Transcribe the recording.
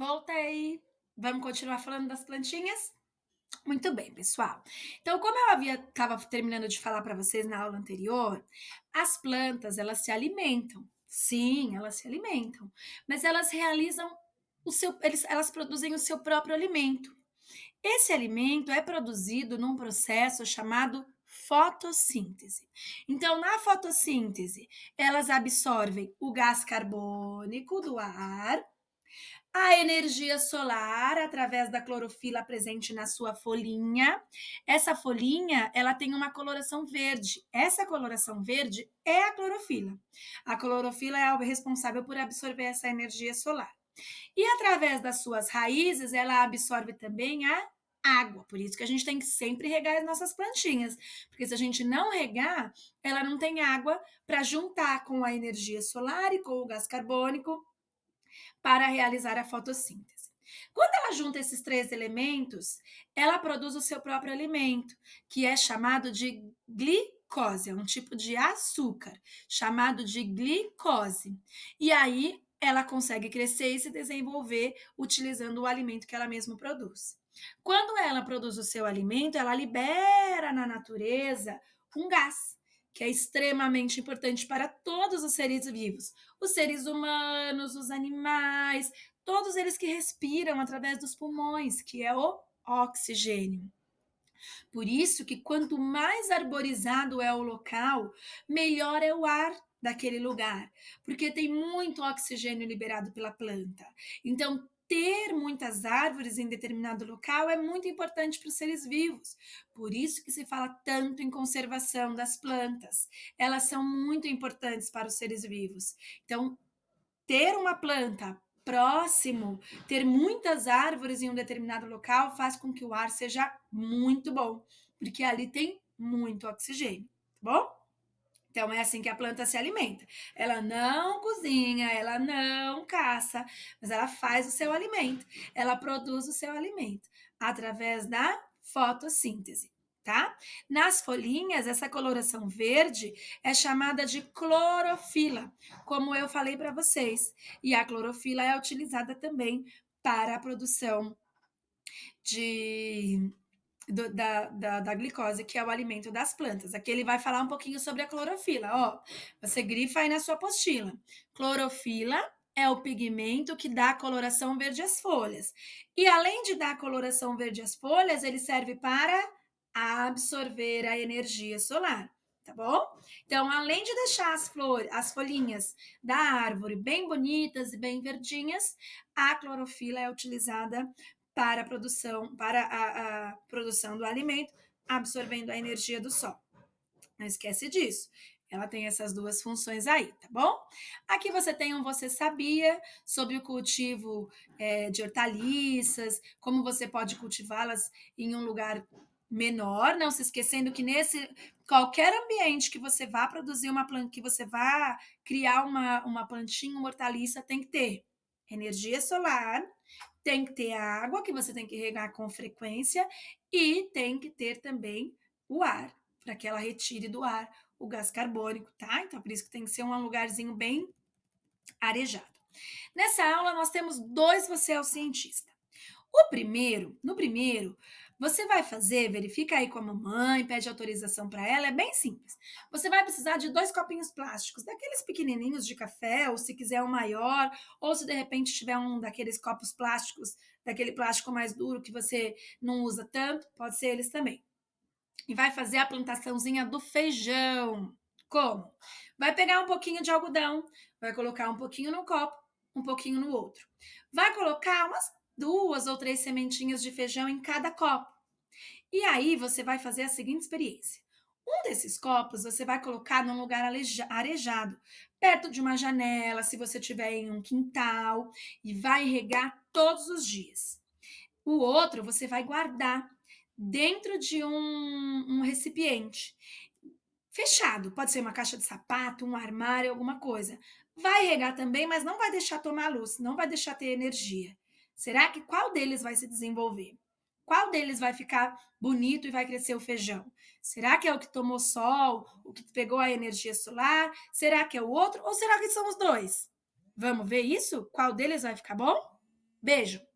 Voltei. Vamos continuar falando das plantinhas? Muito bem, pessoal. Então, como eu havia estava terminando de falar para vocês na aula anterior, as plantas, elas se alimentam. Sim, elas se alimentam, mas elas realizam elas produzem o seu próprio alimento. Esse alimento é produzido num processo chamado fotossíntese. Então, na fotossíntese, elas absorvem o gás carbônico do ar, a energia solar através da clorofila presente na sua folhinha. Essa folhinha, ela tem uma coloração verde. Essa coloração verde é a clorofila. A clorofila é a responsável por absorver essa energia solar. E através das suas raízes, ela absorve também a água. Por isso que a gente tem que sempre regar as nossas plantinhas, porque se a gente não regar, ela não tem água para juntar com a energia solar e com o gás carbônico para realizar a fotossíntese. Quando ela junta esses três elementos, ela produz o seu próprio alimento, que é chamado de glicose, é um tipo de açúcar, chamado de glicose. E aí ela consegue crescer e se desenvolver utilizando o alimento que ela mesma produz. Quando ela produz o seu alimento, ela libera na natureza um gás, que é extremamente importante para todos os seres vivos, os seres humanos, os animais, todos eles que respiram através dos pulmões, que é o oxigênio. Por isso que quanto mais arborizado é o local, melhor é o ar daquele lugar, porque tem muito oxigênio liberado pela planta. Então, ter muitas árvores em determinado local é muito importante para os seres vivos. Por isso que se fala tanto em conservação das plantas. Elas são muito importantes para os seres vivos. Então, ter uma planta próximo, ter muitas árvores em um determinado local faz com que o ar seja muito bom, porque ali tem muito oxigênio, tá bom? Então é assim que a planta se alimenta. Ela não cozinha, ela não caça, mas ela faz o seu alimento. Ela produz o seu alimento através da fotossíntese, tá? Nas folhinhas, essa coloração verde é chamada de clorofila, como eu falei para vocês. E a clorofila é utilizada também para a produção de da glicose, que é o alimento das plantas. Aqui ele vai falar um pouquinho sobre a clorofila. Ó, você grifa aí na sua apostila. Clorofila é o pigmento que dá a coloração verde às folhas. E além de dar a coloração verde às folhas, ele serve para absorver a energia solar. Tá bom? Então, além de deixar as flores, as folhinhas da árvore bem bonitas e bem verdinhas, a clorofila é utilizada para a produção do alimento, absorvendo a energia do sol. Não esquece disso. Ela tem essas duas funções aí, tá bom? Aqui você tem um Você Sabia sobre o cultivo de hortaliças, como você pode cultivá-las em um lugar menor, não se esquecendo que nesse qualquer ambiente que você vá produzir uma planta, que você vá criar uma plantinha, uma hortaliça, tem que ter energia solar, tem que ter água, que você tem que regar com frequência, e tem que ter também o ar, para que ela retire do ar o gás carbônico, tá? Então, por isso que tem que ser um lugarzinho bem arejado. Nessa aula, nós temos dois Você é o Cientista. No primeiro, você vai fazer, verifica aí com a mamãe, pede autorização para ela, é bem simples. Você vai precisar de dois copinhos plásticos, daqueles pequenininhos de café, ou se quiser um maior, ou se de repente tiver um daqueles copos plásticos, daquele plástico mais duro que você não usa tanto, pode ser eles também. E vai fazer a plantaçãozinha do feijão. Como? Vai pegar um pouquinho de algodão, vai colocar um pouquinho no copo, um pouquinho no outro. Vai colocar umas duas ou três sementinhas de feijão em cada copo. E aí você vai fazer a seguinte experiência. Um desses copos você vai colocar num lugar arejado, perto de uma janela, se você tiver em um quintal, e vai regar todos os dias. O outro você vai guardar dentro de um recipiente fechado, pode ser uma caixa de sapato, um armário, alguma coisa. Vai regar também, mas não vai deixar tomar luz, não vai deixar ter energia. Será que qual deles vai se desenvolver? Qual deles vai ficar bonito e vai crescer o feijão? Será que é o que tomou sol, o que pegou a energia solar? Será que é o outro? Ou será que são os dois? Vamos ver isso? Qual deles vai ficar bom? Beijo.